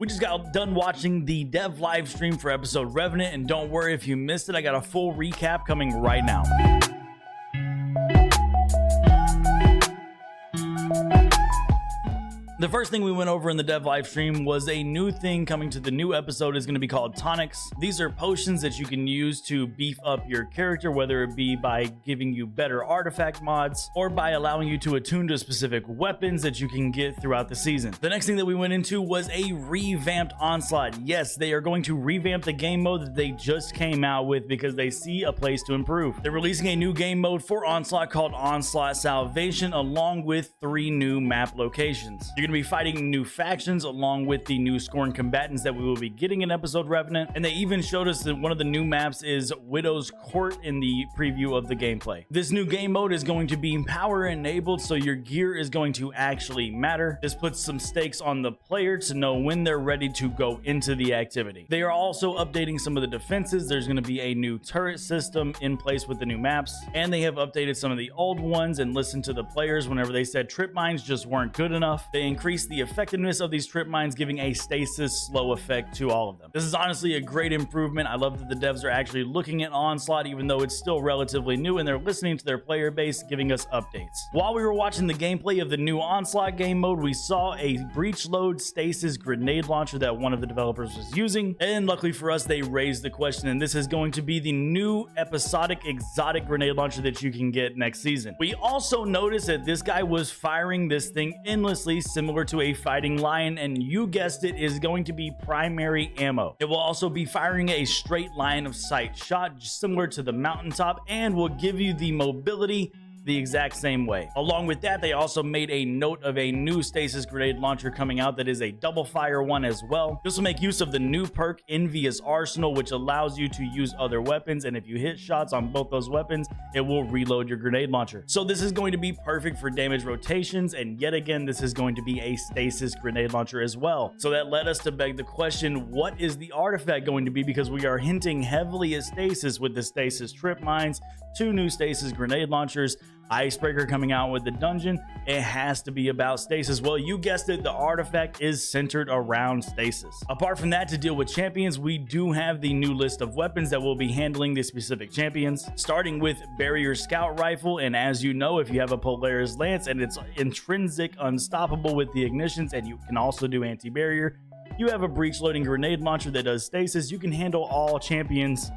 We just got done watching the dev live stream for episode Revenant, and don't worry if you missed it, I got a full recap coming right now. The first thing we went over in the dev live stream was a new thing coming to the new episode is going to be called Tonics. These are potions that you can use to beef up your character, whether it be by giving you better artifact mods or by allowing you to attune to specific weapons that you can get throughout the season. The next thing that we went into was a revamped Onslaught. Yes, they are going to revamp the game mode that they just came out with because they see a place to improve. They're releasing a new game mode for Onslaught called Onslaught Salvation, along with 3 new map locations. You're going to be fighting new factions along with the new scorn combatants that we will be getting in episode Revenant, and they even showed us that one of the new maps is Widow's Court in the preview of the gameplay. This new game mode is going to be power enabled, so your gear is going to actually matter. This puts some stakes on the player to know when they're ready to go into the activity. They are also updating some of the defenses. There's going to be a new turret system in place with the new maps, and they have updated some of the old ones and listened to the players whenever they said trip mines just weren't good enough. They increased the effectiveness of these trip mines, giving a stasis slow effect to all of them. This is honestly a great improvement. I love that the devs are actually looking at Onslaught, even though it's still relatively new, and they're listening to their player base, giving us updates. While we were watching the gameplay of the new Onslaught game mode, we saw a breach load stasis grenade launcher that one of the developers was using, and luckily for us, they raised the question, and this is going to be the new episodic exotic grenade launcher that you can get next season. We also noticed that this guy was firing this thing endlessly, similar to a fighting lion, and you guessed it, is going to be primary ammo. It will also be firing a straight line of sight shot similar to the mountaintop and will give you the mobility the exact same way. Along with that, they also made a note of a new stasis grenade launcher coming out that is a double fire one as well. This will make use of the new perk Envious Arsenal, which allows you to use other weapons, and if you hit shots on both those weapons, it will reload your grenade launcher. So this is going to be perfect for damage rotations, and yet again, this is going to be a stasis grenade launcher as well. So that led us to beg the question, what is the artifact going to be? Because we are hinting heavily at stasis with the stasis trip mines, 2 new stasis grenade launchers, Icebreaker coming out with the dungeon. It has to be about stasis. Well, you guessed it, the artifact is centered around stasis. Apart from that, to deal with champions, we do have the new list of weapons that will be handling the specific champions, starting with Barrier Scout Rifle. And as you know, if you have a Polaris Lance and it's intrinsic unstoppable with the ignitions, and you can also do anti-barrier, you have a breach loading grenade launcher that does stasis. You can handle all champions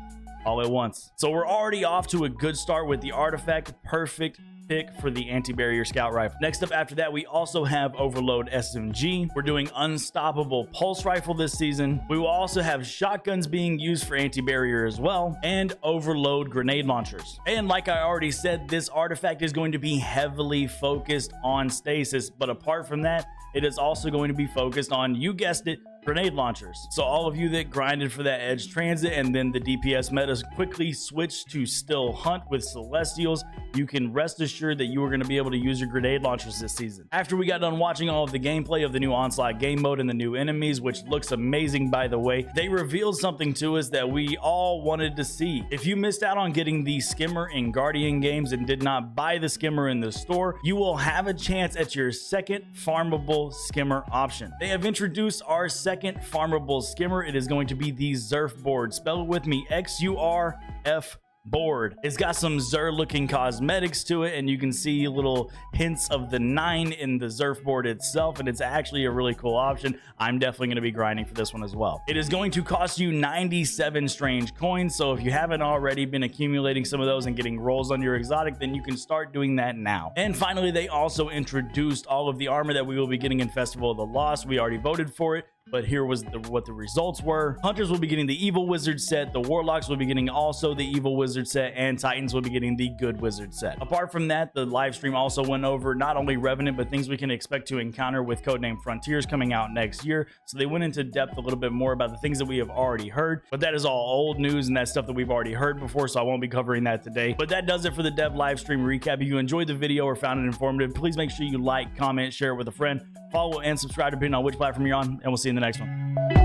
all at once. So we're already off to a good start with the artifact. Perfect pick for the anti-barrier scout rifle. Next up after that, we also have Overload SMG. We're doing Unstoppable Pulse Rifle this season. We will also have shotguns being used for anti-barrier as well, and Overload grenade launchers. And like I already said, this artifact is going to be heavily focused on stasis, but apart from that, it is also going to be focused on, you guessed it, grenade launchers. So all of you that grinded for that edge transit and then the DPS metas quickly switched to still hunt with Celestials, you can rest assured that you are going to be able to use your grenade launchers this season. After we got done watching all of the gameplay of the new Onslaught game mode and the new enemies, which looks amazing by the way, they revealed something to us that we all wanted to see. If you missed out on getting the Skimmer in Guardian games and did not buy the Skimmer in the store, you will have a chance at your second farmable Skimmer option. They have introduced our second farmable Skimmer. It is going to be the Zurf board. Spell it with me, XURF board. It's got some Zur looking cosmetics to it, and you can see little hints of the 9 in the Zurf board itself, and it's actually a really cool option. I'm definitely going to be grinding for this one as well. It is going to cost you 97 strange coins, so if you haven't already been accumulating some of those and getting rolls on your exotic, then you can start doing that now. And finally, they also introduced all of the armor that we will be getting in Festival of the Lost. We already voted for it, but here was what the results were. Hunters will be getting the Evil Wizard set, the Warlocks will be getting also the Evil Wizard set, and Titans will be getting the Good Wizard set. Apart from that, the live stream also went over not only Revenant, but things we can expect to encounter with Codename Frontiers coming out next year. So they went into depth a little bit more about the things that we have already heard, but that is all old news and that's stuff that we've already heard before, so I won't be covering that today. But that does it for the dev live stream recap. If you enjoyed the video or found it informative, please make sure you like, comment, share it with a friend, follow and subscribe depending on which platform you're on, and we'll see you in the next one.